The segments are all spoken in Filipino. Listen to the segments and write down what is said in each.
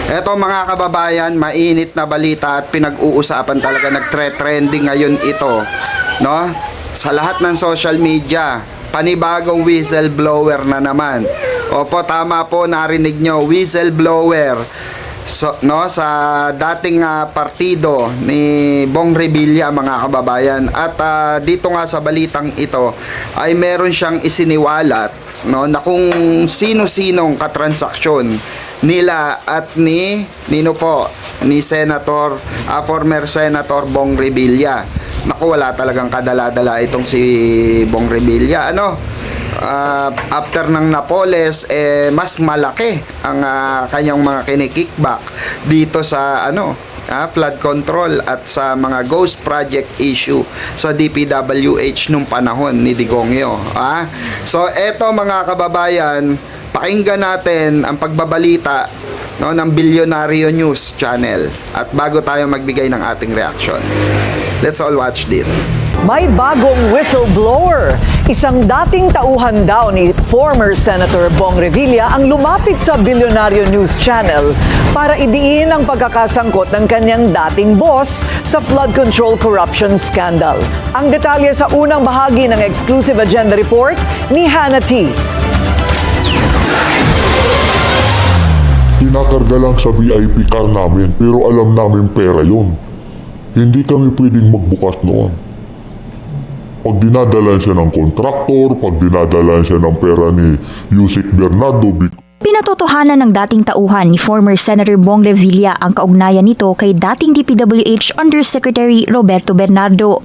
Eto mga kababayan, mainit na balita at pinag-uusapan talaga, nagtre-trending ngayon ito, no? Sa lahat ng social media, panibagong whistleblower na naman. Opo, tama po, narinig nyo, whistleblower. So, no, sa dating partido ni Bong Revilla, mga kababayan. At dito nga sa balitang ito ay meron siyang isiniwalat, no, na kung sino-sinong katransaksyon nila at ni Senator, former Senator Bong Revilla. Naku, wala talagang kadala-dala itong si Bong Revilla. After ng Napoles, mas malaki ang kanyang mga kinikickback dito sa flood control at sa mga ghost project issue sa DPWH nung panahon ni Digongyo. So eto mga kababayan, pakinggan natin ang pagbabalita, no, ng Bilyonaryo News Channel at bago tayo magbigay ng ating reactions. Let's all watch this. May bagong whistleblower. Isang dating tauhan daw ni former Senator Bong Revilla ang lumapit sa Bilyonaryo News Channel para idiin ang pagkakasangkot ng kanyang dating boss sa flood control corruption scandal. Ang detalye sa unang bahagi ng exclusive agenda report ni Hannah T. Tinakarga lang sa VIP car namin pero alam namin pera yun. Hindi kami pwedeng magbukas noon. Pag dinadalan siya ng kontraktor, pag dinadalan siya ng pera ni Yusek Bernardo. Pinatotohanan ng dating tauhan ni former Senator Bong Revilla ang kaugnayan nito kay dating DPWH Undersecretary Roberto Bernardo.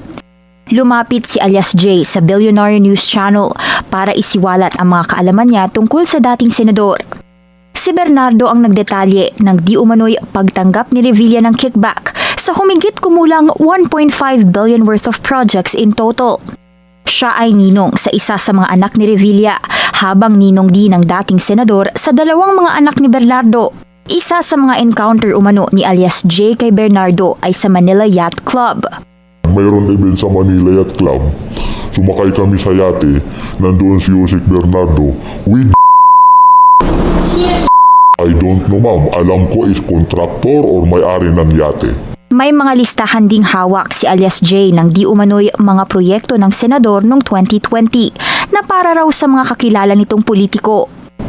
Lumapit si alias J sa Bilyonaryo News Channel para isiwalat ang mga kaalaman niya tungkol sa dating senador. Si Bernardo ang nagdetalye ng di umano'y pagtanggap ni Revilla ng kickback sa humigit kumulang 1.5 billion worth of projects in total. Siya ay ninong sa isa sa mga anak ni Revilla, habang ninong din ng dating senador sa dalawang mga anak ni Bernardo. Isa sa mga encounter umano ni alias J kay Bernardo ay sa Manila Yacht Club. Mayroon event sa Manila Yacht Club. Sumakay kami sa yate, nandoon si Yusek Bernardo with I don't know ma'am, alam ko is contractor or may-ari ng yate. May mga listahan ding hawak si alias J ng di umano'y mga proyekto ng senador noong 2020 na para raw sa mga kakilala nitong politiko.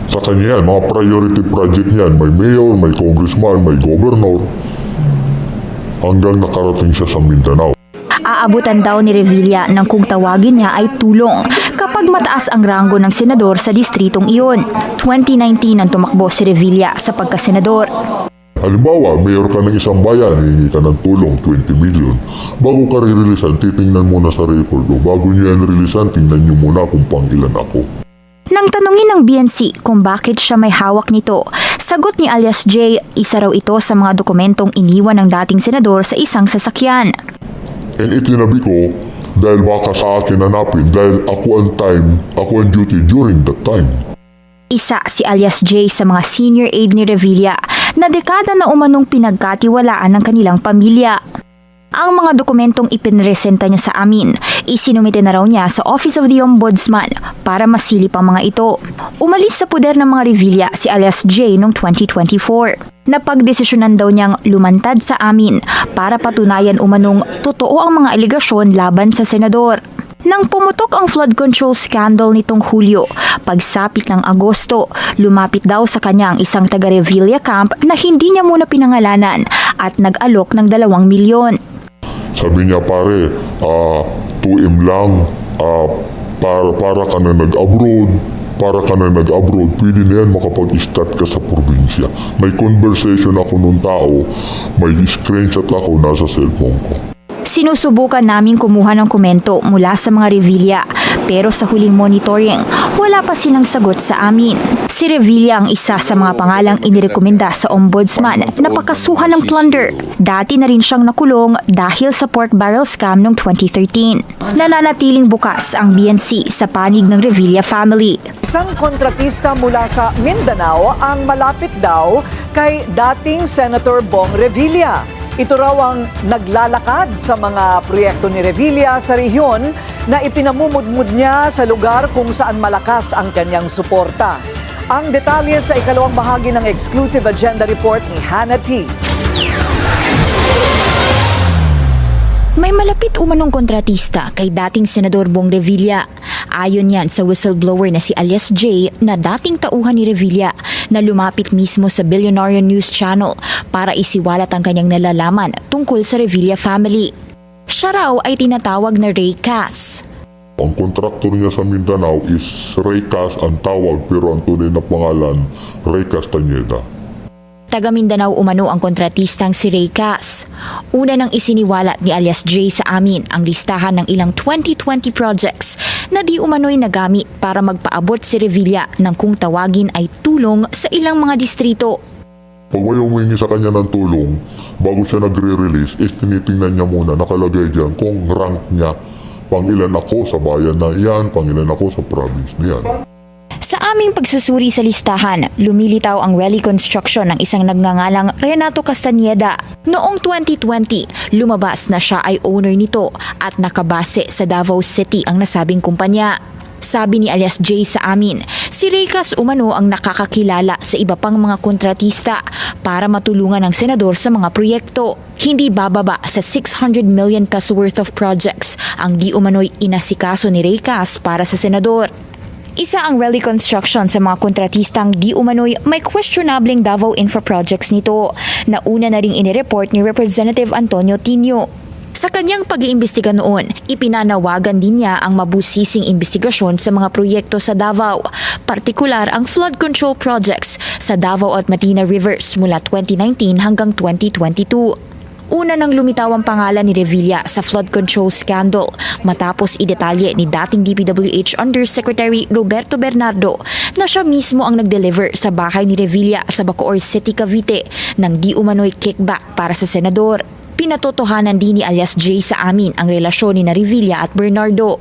Sa kanya yan, mga priority project niyan, may mayor, may congressman, may governor, hanggang nakarating siya sa Mindanao. Aabutan daw ni Revilla ng kung tawagin niya ay tulong kapag mataas ang ranggo ng senador sa distritong iyon. 2019 ang tumakbo si Revilla sa pagkasenador. Halimbawa, mayor ka ng isang bayan, hihingi ka ng tulong, 20 million. Bago ka ririlisan, titingnan muna sa record o bago niyo yan rilisan, tingnan niyo muna kung pangilan ako. Nang tanungin ng BNC kung bakit siya may hawak nito, sagot ni alias J, isa raw ito sa mga dokumentong iniwan ng dating senador sa isang sasakyan. And itinabi ko dahil baka sa akin hanapin dahil ako ang duty during that time. Isa si alias J sa mga senior aide ni Revilla na dekada na umanong pinagkatiwalaan ng kanilang pamilya. Ang mga dokumentong ipinresenta niya sa amin, isinumite na raw niya sa Office of the Ombudsman para masilip ang mga ito. Umalis sa puder ng mga Revilla si alias J noong 2024. Napagdesisyonan daw niyang lumantad sa amin para patunayan umanong totoo ang mga aligasyon laban sa senador. Nang pumutok ang flood control scandal nitong Hulyo, pagsapit ng Agosto, lumapit daw sa kanya ang isang taga-Revilla camp na hindi niya muna pinangalanan at nag-alok ng 2 milyon. Sabi niya, pare, 2M lang, para ka na nag-abroad, pwede na yan makapag-start ka sa probinsya. May conversation ako nung tao, may screenshot ako nasa cellphone ko. Sinusubukan naming kumuha ng komento mula sa mga Revilla, pero sa huling monitoring, wala pa silang sagot sa amin. Si Revilla ang isa sa mga pangalang inirekomenda sa Ombudsman na pakasuhan ng plunder. Dati na rin siyang nakulong dahil sa pork barrel scam noong 2013. Nananatiling bukas ang BNC sa panig ng Revilla family. Isang kontratista mula sa Mindanao ang malapit daw kay dating Senator Bong Revilla. Ito raw ang naglalakad sa mga proyekto ni Revilla sa rehiyon na ipinamumudmud niya sa lugar kung saan malakas ang kanyang suporta. Ang detalye sa ikalawang bahagi ng exclusive agenda report ni Hannah T. May malapit umanong kontratista kay dating Senador Bong Revilla. Ayon yan sa whistleblower na si Alias J na dating tauhan ni Revilla na lumapit mismo sa Billionaire News Channel para isiwalat ang kanyang nalalaman tungkol sa Revilla family. Siya raw ay tinatawag na Ray Cas. Ang kontraktor niya sa Mindanao is Ray Cas ang tawag, pero ang tunay na pangalan, Ray Castañeda. Taga Mindanao umano ang kontratistang si Ray Cas. Una nang isiniwalat ni Alias J sa amin ang listahan ng ilang 2020 projects na di umano'y nagamit para magpaabot si Revilla ng kung tawagin ay tulong sa ilang mga distrito. Pag may humingi sa kanya ng tulong, bago siya nagre-release, is tinitingnan niya muna, nakalagay dyan kung rank niya. Pangilan ako sa bayan na iyan, pangilan ako sa province na yan. Sa aming pagsusuri sa listahan, lumilitaw ang Welly Construction ng isang nagngangalang Renato Castañeda. Noong 2020, lumabas na siya ay owner nito at nakabase sa Davao City ang nasabing kumpanya. Sabi ni Alias J sa amin, si Ray Cas umano ang nakakakilala sa iba pang mga kontratista para matulungan ang senador sa mga proyekto. Hindi bababa sa 600 million peso worth of projects ang di umano'y inasikaso ni Ray Cas para sa senador. Isa ang Welly Construction sa mga kontratistang di umano'y may questionableng Davao Infra projects nito na una na ring inireport ni Representative Antonio Tino. Sa kanyang pag-iimbestiga noon, ipinanawagan din niya ang mabusising investigasyon sa mga proyekto sa Davao, partikular ang flood control projects sa Davao at Matina Rivers mula 2019 hanggang 2022. Una nang lumitaw ang pangalan ni Revilla sa flood control scandal matapos idetalye ni dating DPWH Undersecretary Roberto Bernardo na siya mismo ang nag-deliver sa bahay ni Revilla sa Bacoor City, Cavite ng di umano'y kickback para sa senador. Pinatotohanan din ni Alias J sa amin ang relasyon ni Revilla at Bernardo.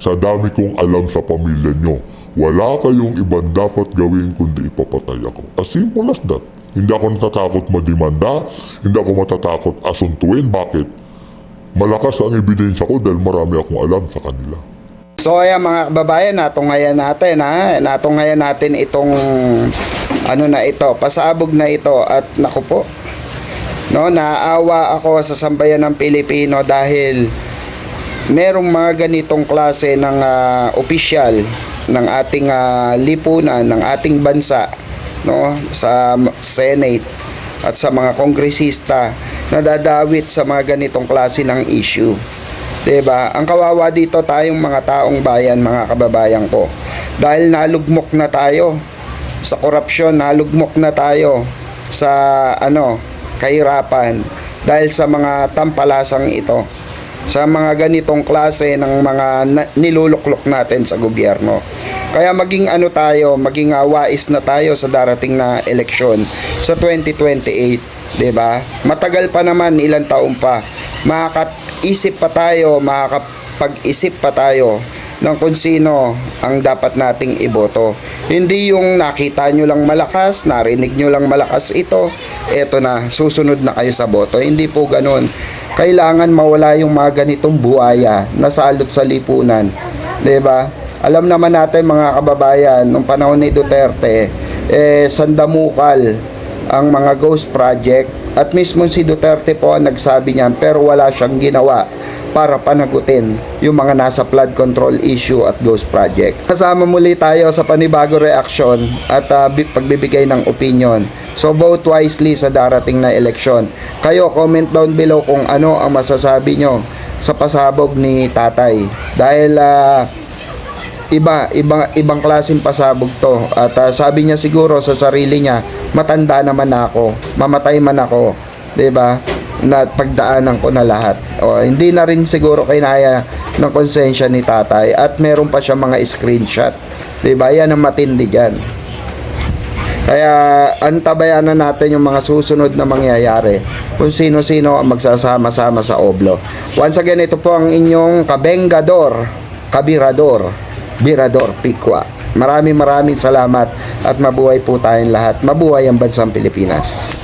Sa dami kong alam sa pamilya nyo, wala kayong ibang dapat gawin kundi ipapatay ako. As simple as that. Hindi ako natatakot madimanda, hindi ako matatakot asuntuin. Bakit? Malakas ang ebidensya ko dahil marami akong alam sa kanila. So ayan mga kababayan, natunghayan natin natunghayan natin itong pasabog na ito at naku po. Naawa ako sa sambayan ng Pilipino dahil merong mga ganitong klase ng opisyal ng ating lipunan, ng ating bansa, sa Senate at sa mga kongresista na dadawit sa mga ganitong klase ng issue. 'Di ba? Ang kawawa dito tayong mga taong bayan, mga kababayan ko. Dahil nalugmok na tayo sa korupsyon, nalugmok na tayo sa kahirapan dahil sa mga tampalasang ito. Sa mga ganitong klase ng mga niluluklok natin sa gobyerno. Kaya maging maging wais na tayo sa darating na eleksyon sa 2028, 'di ba? Matagal pa naman, ilang taon pa. Makakaisip pa tayo, makakapag-isip pa tayo ng kung sino ang dapat nating iboto. Hindi yung nakita nyo lang malakas, narinig nyo lang malakas ito, eto na, susunod na kayo sa boto. Hindi po ganun. Kailangan mawala yung mga ganitong buhaya na salot sa lipunan. 'Di ba? Alam naman natin mga kababayan, nung panahon ni Duterte, sandamukal ang mga ghost project at mismo si Duterte po ang nagsabi niyan, pero wala siyang ginawa para panagutin yung mga nasa flood control issue at ghost project. Kasama muli tayo sa panibago reaksyon at pagbibigay ng opinion. So vote wisely sa darating na eleksyon. Kayo comment down below kung ano ang masasabi nyo sa pasabog ni Tatay. Dahil ibang klaseng pasabog to. At sabi niya siguro sa sarili niya, matanda naman ako, mamatay man ako, 'di ba? Na pagdaanan ko na lahat. Hindi na rin siguro kinaya ng konsensya ni Tatay at meron pa siya mga screenshot. 'Di ba? Yan ang matindi diyan. Kaya antabayanan natin yung mga susunod na mangyayari kung sino-sino ang magsasama-sama sa Oblo. Once again, ito po ang inyong kabengador, kabirador, Birador Pikwa. Maraming salamat at mabuhay po tayong lahat. Mabuhay ang bansang Pilipinas.